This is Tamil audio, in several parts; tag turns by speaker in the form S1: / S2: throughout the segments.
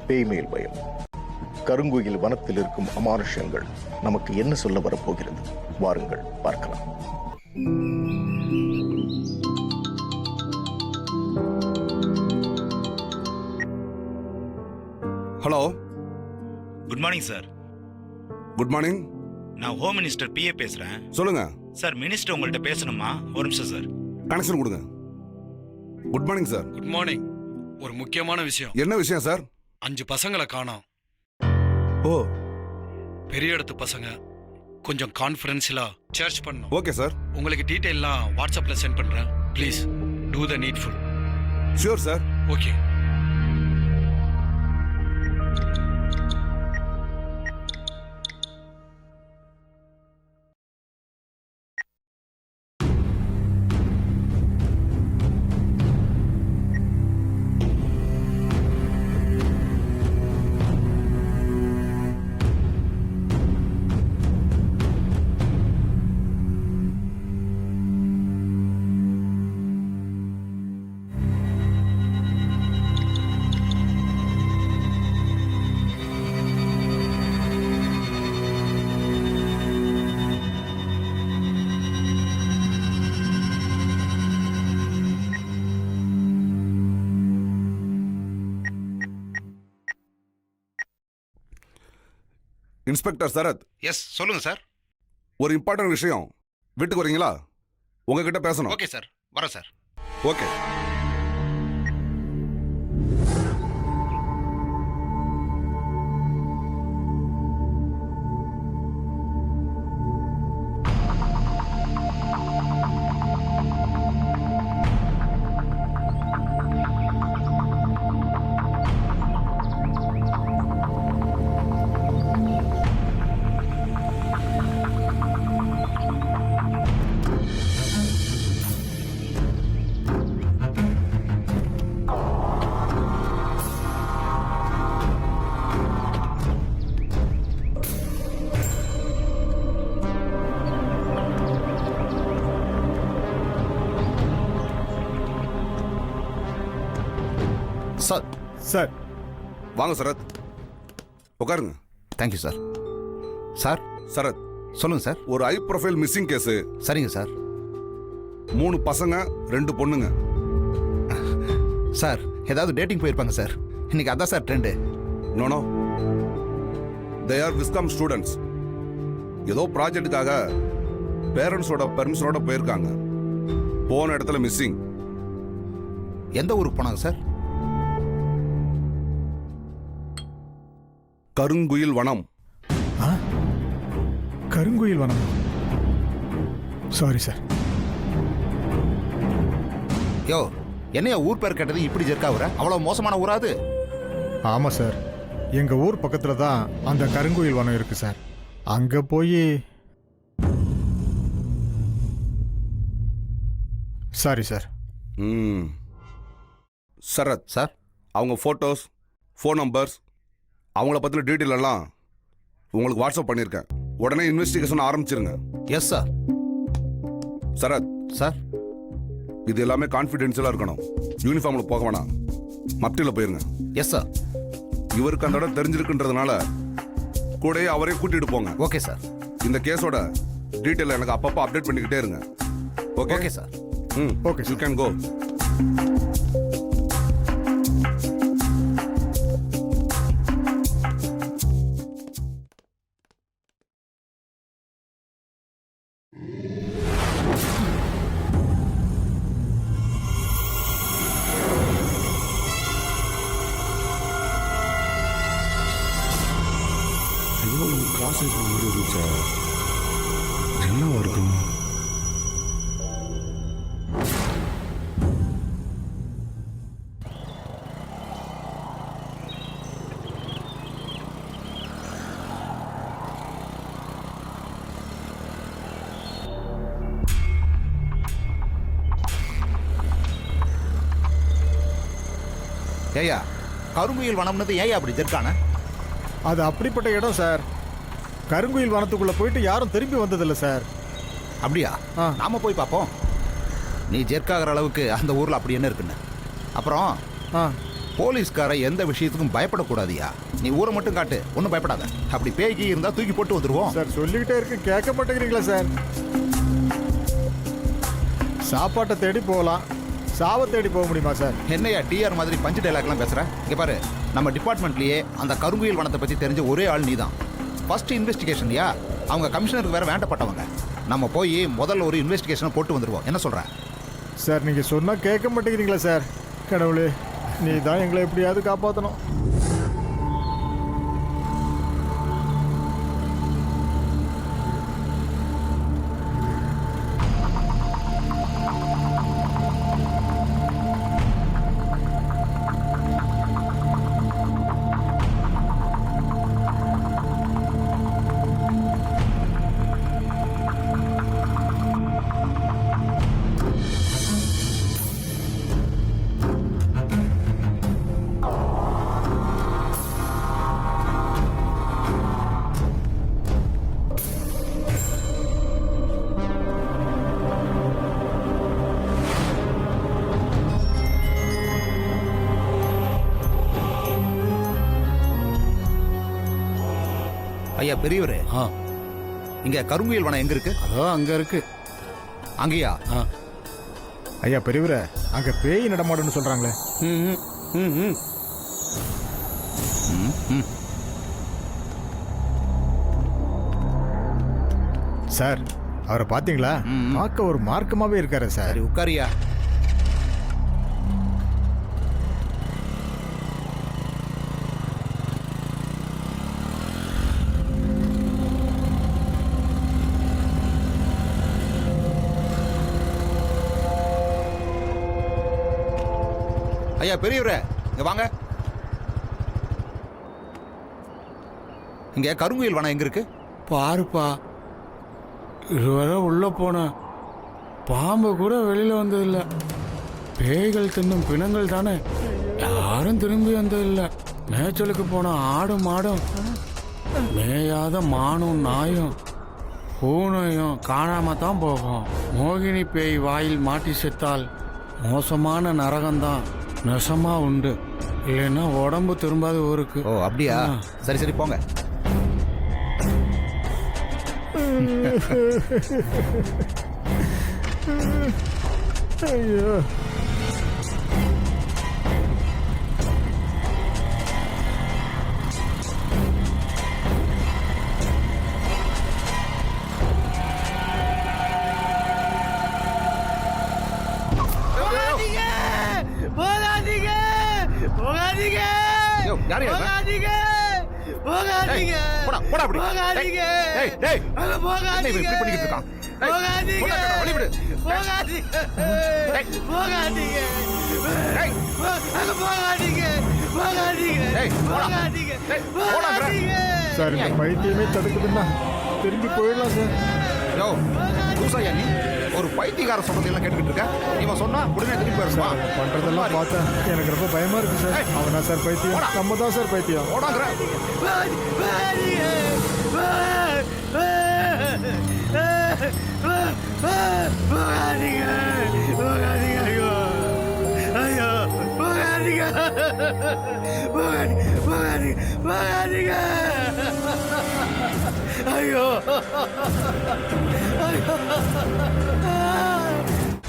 S1: பேய்மேல் பயம். கருங்குயில் வனத்தில் இருக்கும் அமானுஷ்யங்கள் நமக்கு என்ன சொல்ல வரப்போகிறது? வாருங்கள் பார்க்கலாம்.
S2: Hello,
S3: good morning sir.
S2: Good morning.
S3: நான் ஹோம் மினிஸ்டர் பிஏ பேசுறேன்.
S2: சொல்லுங்க
S3: சார், மினிஸ்டர் உங்கள்கிட்ட பேசணுமா? ஒரு நிமிஷம் சார்.
S2: கனெக்ஷன் கொடுங்க. Good morning sir.
S4: Good morning. ஒரு முக்கியமான விஷயம்.
S2: என்ன விஷயம் சார்?
S4: 5 பசங்களை காணோம்.
S2: ஓ,
S4: பெரிய இடத்து பசங்க. கொஞ்சம் கான்ஃபரன்ஸ்ல சர்ச் பண்ணணும்.
S2: Okay sir.
S4: உங்களுக்கு டீடைல்லாம் வாட்ஸ்அப்ல சென்ட் பண்றேன். Please do the needful.
S2: Sure sir.
S4: Okay.
S2: Inspector Sarath.
S3: Yes, சொல்லுங்க சார்.
S2: ஒரு இம்பார்ட்டன்ட் விஷயம். வீட்டுக்கு வரீங்களா? உங்ககிட்ட பேசணும்.
S3: ஓகே சார், வரேன் சார்.
S2: ஓகே.
S5: சார். சார்
S2: வாங்க சரத், உட்காருங்க.
S5: Thank you sir. சார்.
S2: சரத்,
S5: சொல்லுங்க சார்.
S2: ஒரு ஹை ப்ரொஃபைல் மிஸ்ஸிங் கேஸ்.
S5: சரிங்க சார்.
S2: 3 பசங்க 2 பொண்ணுங்க.
S5: சார், ஏதாவது டேட்டிங் போயிருப்பாங்க சார். இன்னைக்கு அதான் sir trend.
S2: No, they are viscom students. ஏதோ ப்ராஜெக்டுக்காக பேரண்ட்ஸோட பெர்மிஷனோட போயிருக்காங்க. போன இடத்துல மிஸ்ஸிங்.
S5: எந்த ஊருக்கு போனாங்க சார்?
S2: கருங்குயில் வனம்.
S6: கருங்குயில் வனம். Sorry sir.
S5: யோ, என்னையா ஊர் பேர் கேட்டது இப்படி ஜெர்க்காவுற? அவ்வளவு மோசமான ஊரா அது?
S6: ஆமாம் சார், எங்கள் ஊர் பக்கத்தில் தான் அந்த கருங்குயில் வனம் இருக்கு சார். அங்கே போய் சாரி சார்.
S2: சரத்
S5: சார்,
S2: அவங்க ஃபோட்டோஸ், ஃபோன் நம்பர்ஸ், அவங்கள பற்றின டீட்டெயில் எல்லாம் உங்களுக்கு வாட்ஸ்அப் பண்ணியிருக்கேன். உடனே இன்வெஸ்டிகேஷன் ஆரம்பிச்சிருங்க.
S5: Yes sir.
S2: சரத்
S5: சார்,
S2: இது எல்லாமே கான்ஃபிடென்ஷியலாக இருக்கணும். யூனிஃபார்மில் போக வேணாம், மப்டியில் போயிருங்க.
S5: Yes sir.
S2: இவருக்கு அந்த இடம் தெரிஞ்சிருக்குன்றதுனால கூடயே அவரையும் கூட்டிட்டு போங்க.
S5: Okay sir.
S2: இந்த கேஸோட டீட்டெயில் எனக்கு அப்பப்போ அப்டேட் பண்ணிக்கிட்டே இருங்க. Okay?
S5: Okay sir.
S2: Okay, you can go. Cross இருந்துச்சா? என்னவா இருக்கும்?
S5: ஏயா, கருங்குயில் வனம்னது ஏயா அப்படி ஜெர்க்கான?
S6: அது அப்படிப்பட்ட இடம் சார். கருங்குயில் வனத்துக்குள்ளே போயிட்டு யாரும் திரும்பி வந்ததில்லை சார்.
S5: அப்படியா?
S6: ஆ.
S5: நாம போய் பார்ப்போம். நீ ஜெர்க்காகிற அளவுக்கு அந்த ஊரில் அப்படி என்ன இருக்குன்னு. அப்புறம்
S6: ஆ
S5: போலீஸ்கார எந்த விஷயத்துக்கும் பயப்படக்கூடாதியா. நீ ஊரை மட்டும் காட்டு, ஒன்றும் பயப்படாத. அப்படி பேய்க்கு இருந்தா தூக்கி போட்டு வந்துருவோம்.
S6: சார் சொல்லிக்கிட்டே இருக்கு, கேட்க மாட்டேங்கிறீங்களா சார்? சாப்பாட்டை தேடி போகலாம், சாவை தேடி போக முடியுமா சார்?
S5: என்னையா டிஆர் மாதிரி பஞ்சு டைலாக்லாம் பேசுற? இங்க பாரு, நம்ம டிபார்ட்மெண்ட்லயே அந்த கருங்குயில் வனத்தை பத்தி தெரிஞ்ச ஒரே ஆள் நீதான். ஃபர்ஸ்ட் இன்வெஸ்டிகேஷன்யா, அவங்க கமிஷனருக்கு வேற வேண்டப்பட்டவங்க. நம்ம போய் முதல்ல ஒரு இன்வெஸ்டிகேஷனை போட்டு வந்துருவோம். என்ன சொல்ற?
S6: சார் நீங்கள் சொன்னால் கேட்க மாட்டேங்கிறீங்களா சார்? கடவுளே, நீ தான் எங்களை எப்படியாவது காப்பாற்றணும்.
S5: ஐயா பெரியவரே, இங்க கருங்குயில் வனம் எங்க இருக்கு?
S4: அதோ அங்க இருக்கு.
S5: அங்கேயா?
S6: ஐயா பெரியவரே, அங்கே பேய் நடமாடுன்னு சொல்கிறாங்களே. சார் அவரை பார்த்தீங்களா? பார்க்க ஒரு மார்க்கமாகவே இருக்காரு சார்.
S5: சரி உட்காரியா. ஐயா பெரியவரே, இங்க வாங்க. இங்க கருங்குயில் வனம் எங்க இருக்கு?
S7: பாருப்பா, இதுவரை உள்ள போன பாம்பு கூட வெளியில வந்ததில்ல. பேய்கள் தின்னும் பிணங்கள் தானே, யாரும் திரும்பி வந்ததில்ல. மேய்ச்சலுக்கு போன ஆடும் மாடும், மேயாத மானும் நாயும் பூனையும் காணாம தான் போகும். மோகினி பேய் வாயில் மாட்டி செத்தால் மோசமான நரகம்தான் நெசமா உண்டு. இல்லைன்னா உடம்பு திரும்பாத ஊருக்கு.
S5: ஓ அப்படியா? சரி சரி போங்க.
S6: ஐயோ,
S5: யோ, யாரு யாரு? ஏய், போடா, போடா அப்படி. ஏய், டேய், என்ன இவன் இப்படி பண்ணிக்கிட்டு இருக்கான்? ஏய், போடா, வழி விடு. ஏய், ஏய், போடா. ஏய், போடாங்கற.
S6: சார் இந்த பைத்தியமே தடுக்குதுன்னா திரும்பி போயிடலாம் சார்.
S5: யோ, லூசாயா நீ? ஒரு பைத்தியக்கார சொல்றதெல்லாம் கேட்டுக்கிட்டு இருக்க? இவன் சொன்னா உடனே திரும்பி போயிருப்பா.
S6: பண்றதெல்லாம் பார்த்தா எனக்கு ரொம்ப பயமா இருக்கு சார். அவனா சார் பைத்தியம்? நம்ம தான் சார் பைத்தியம்.
S5: போடாங்கற.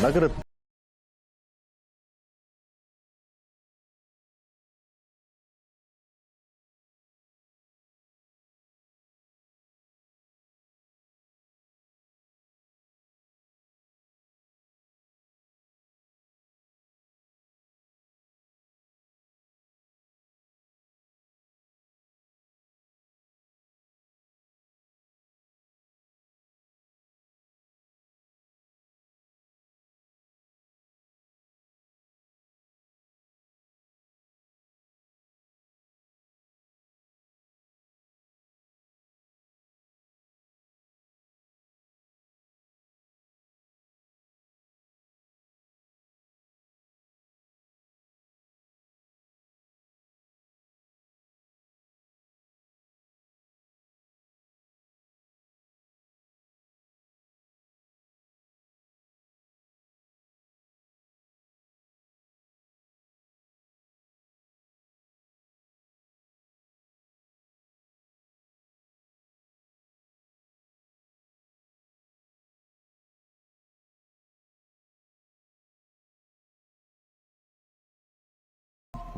S1: நகர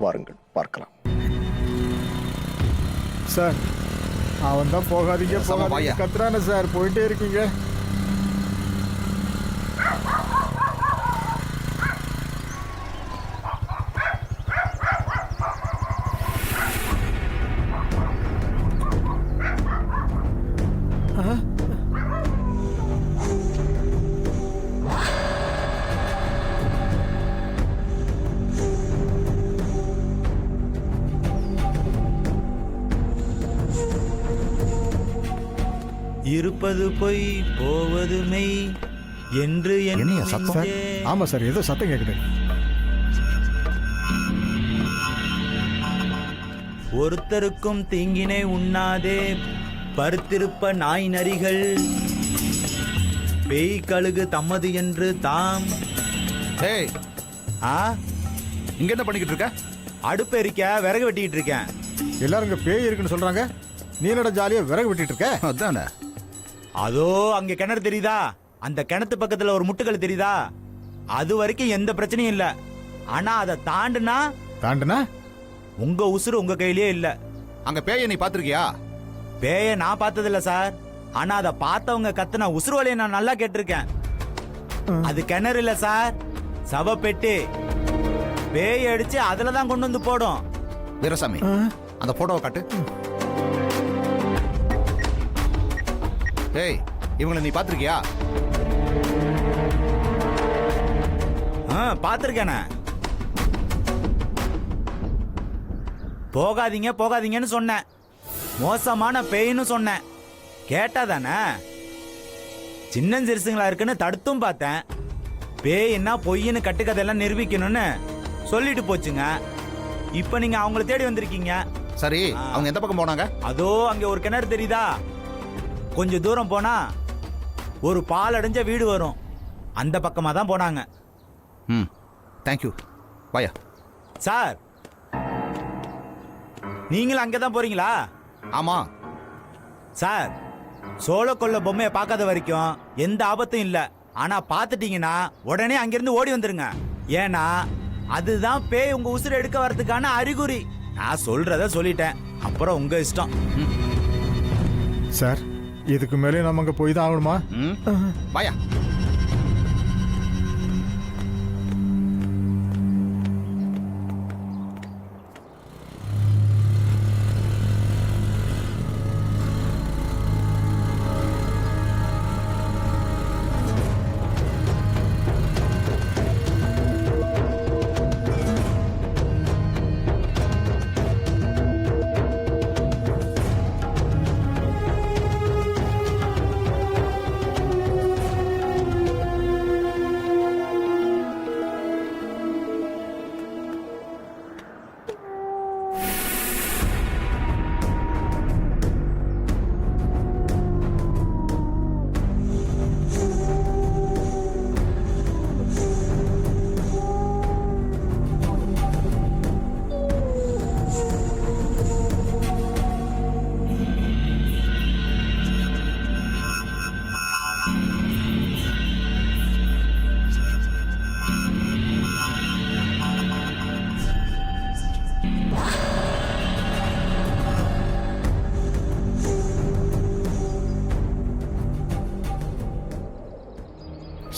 S1: வாருங்கள் பார்க்கலாம்.
S6: சார் அவன் தான் போகாதீங்க
S5: பேசாம
S6: போகாதீங்க
S5: வாயா.
S6: கத்துறானே சார், போயிட்டே இருக்கீங்க.
S8: இருப்பது பொய் போவது மெய் என்று
S5: என்னையா சத்தம்?
S6: சார் ஆமா சார், ஏதோ சத்தம் கேட்குது.
S8: ஒருத்தருக்கும் தீங்கினை உண்ணாதே பருத்திருப்ப நாய் நரிகள் பேய் கழுகு தம்மது என்று தாம்.
S5: ஏய்,
S8: ஆ
S5: இங்க என்ன பண்ணிக்கிட்டு இருக்க?
S8: அடுப்பு எரிக்க விறகு வெட்டிக்கிட்டு இருக்கேன்.
S6: எல்லாரும் இங்க பேய் இருக்குன்னு சொல்றாங்க, நீ என்னடா ஜாலியா விறகு வெட்டிட்டு இருக்க?
S5: அதானே.
S8: அதோ அங்க கிணறு தெரியுதா? அந்த கிணத்து பக்கத்துல ஒரு முட்டுக்கல் தெரியுதா? அது வரைக்கும் எந்த பிரச்சனையும் இல்ல. ஆனா அதை தாண்டுனா
S6: தாண்டுனா
S8: உங்க உசுறு உங்க கையிலேயே இல்ல.
S5: அங்க பேயை நீ பாத்திருக்கியா?
S8: பேய நான் பார்த்தது இல்ல சார். ஆனா அதை பார்த்தவங்க கத்துன உசுறு வலையை நான் நல்லா கேட்டிருக்கேன். அது கிணறு இல்ல சார், சவப்பெட்டி. பேய் அடிச்சு அதுல தான் கொண்டு வந்து போடும்.
S5: வீரசாமி, அந்த போட்டோவை காட்டு. ஏய், இவங்களை நீ பாத்திருக்கியா?
S8: பாத்திருக்கேனே. போகாதீங்க போகாதீங்கன்னு சொன்னேன். மோசமான பேய்னு சொன்னேன். கேட்டாதானே? சின்னஞ்சிறுசுங்களா இருக்குன்னு தடுத்தும் பார்த்தேன். பேய்னா பொய்ன்னு கட்டுக்கதையெல்லாம் நிரூபிக்கணும்னு சொல்லிட்டு போச்சுங்க. இப்ப நீங்க அவங்கள தேடி வந்திருக்கீங்க.
S5: சரி, அவங்க எந்த பக்கம் போனாங்க?
S8: அதோ அங்க ஒரு கிணறு தெரியுதா? கொஞ்சம் தூரம் போனா ஒரு பால் அடைஞ்ச வீடு வரும். அந்த பக்கமா தான் போனாங்க.
S5: ம், தேங்க்யூ. வாயா.
S8: சார், நீங்களும் அங்கதான் போறீங்களா?
S5: ஆமா.
S8: சார், சோள கொல்ல பொம்மையை பார்க்காத வரைக்கும் எந்த ஆபத்தும் இல்ல. ஆனா பாத்துட்டீங்கன்னா உடனே அங்கிருந்து ஓடி வந்துருங்க. ஏன்னா அதுதான் பேய் உங்க உசுரை எடுக்க வர்றதுக்கான அறிகுறி. நான் சொல்றத சொல்லிட்டேன், அப்புறம் உங்க இஷ்டம்.
S6: சார், இதுக்கு மேலே நம்ம அங்க போய் தான் ஆகணுமா?
S5: ம், வாயா.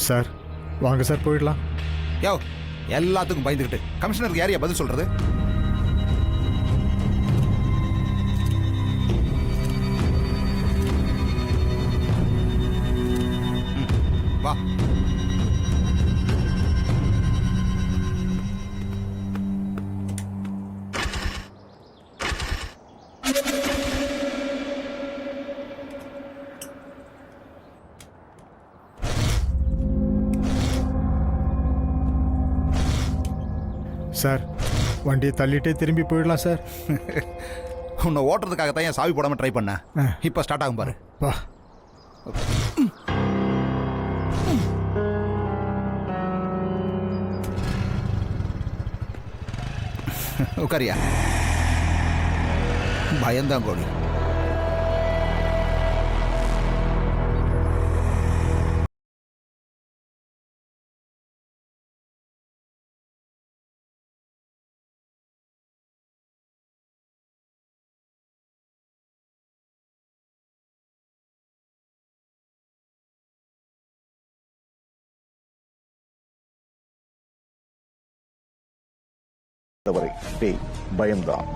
S6: சார் வாங்க சார், போயிடலாம்.
S5: யோ, எல்லாத்துக்கும் பயந்துக்கிட்டு கமிஷனருக்கு யாரையா பதில் சொல்றது? வா.
S6: சார், வண்டியை தள்ளிட்டே திரும்பி போயிடலாம் சார்.
S5: உன்னை ஓட்டுறதுக்காக தான் என் சாவி போடாம ட்ரை பண்ணேன். இப்போ ஸ்டார்ட் ஆகும் பாரு.
S6: வா.
S5: உட்காரியா. பயந்தாங்கோடி.
S1: பொறுத்தவரை பேய் பயம்தான்,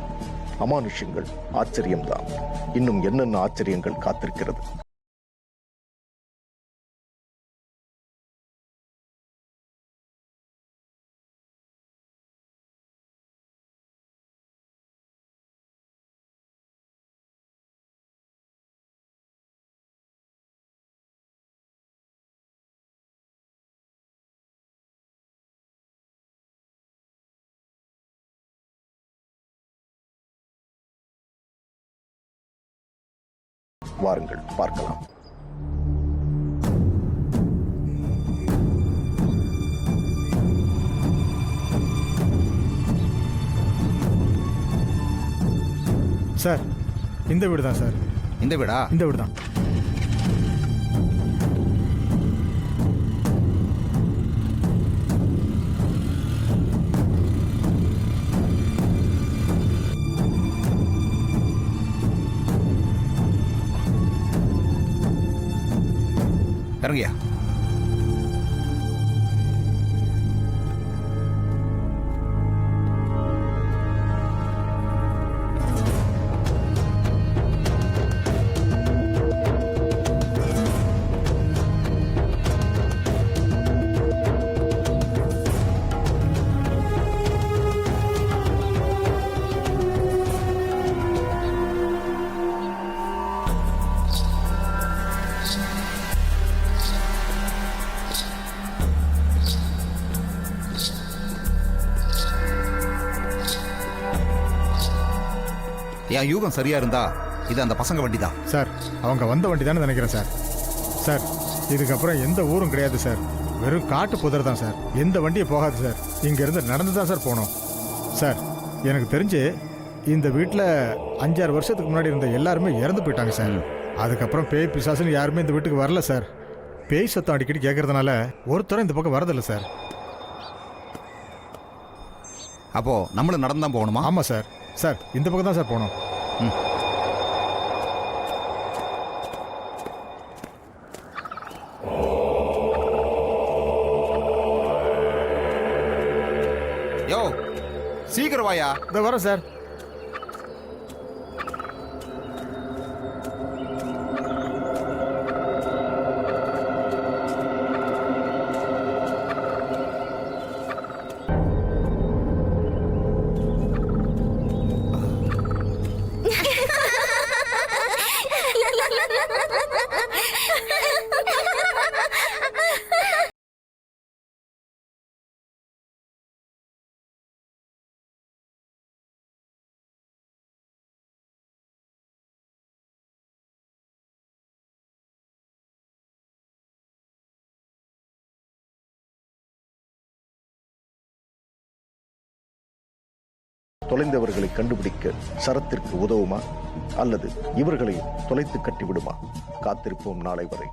S1: அமானுஷ்யங்கள் ஆச்சரியம்தான். இன்னும் என்னென்ன ஆச்சரியங்கள் காத்திருக்கிறது? வாருங்கள் பார்க்கலாம்.
S6: சார் இந்த வீடு தான் சார்.
S5: இந்த வீடா?
S6: இந்த வீடு தான்.
S5: இறங்கியா. என் யூகம் சரியா இருந்தா இது அந்த பசங்க வண்டி தான்
S6: சார். அவங்க வந்த வண்டி தானே நினைக்கிறேன் சார். சார் இதுக்கப்புறம் எந்த ஊரும் கிடையாது சார். வெறும் காட்டு புதர் தான் சார். எந்த வண்டியும் போகாது சார். இங்கேருந்து நடந்து தான் சார் போனோம். சார் எனக்கு தெரிஞ்சு இந்த வீட்டில் 5-6 வருஷத்துக்கு முன்னாடி இருந்த எல்லாருமே இறந்து போயிட்டாங்க சார். அதுக்கப்புறம் பேய் பிசாசுன்னு யாருமே இந்த வீட்டுக்கு வரல சார். பேய் சத்தம் அடிக்கடி கேட்கறதுனால ஒருத்தரும் இந்த பக்கம் வரதில்லை சார்.
S5: அப்போ நம்மளும் நடந்து தான் போகணுமா?
S6: ஆமாம் சார். சார் இந்த பக்கம் தான் சார் போனோம்.
S5: யோ சீக்கிரம் வாயா.
S6: இதோ வரோம் சார்.
S1: தொலைந்தவர்களை கண்டுபிடிக்க சரத்திற்கு உதவுமா அல்லது இவர்களை தொலைத்து கட்டிவிடுமா? காத்திருப்போம் நாளை வரை.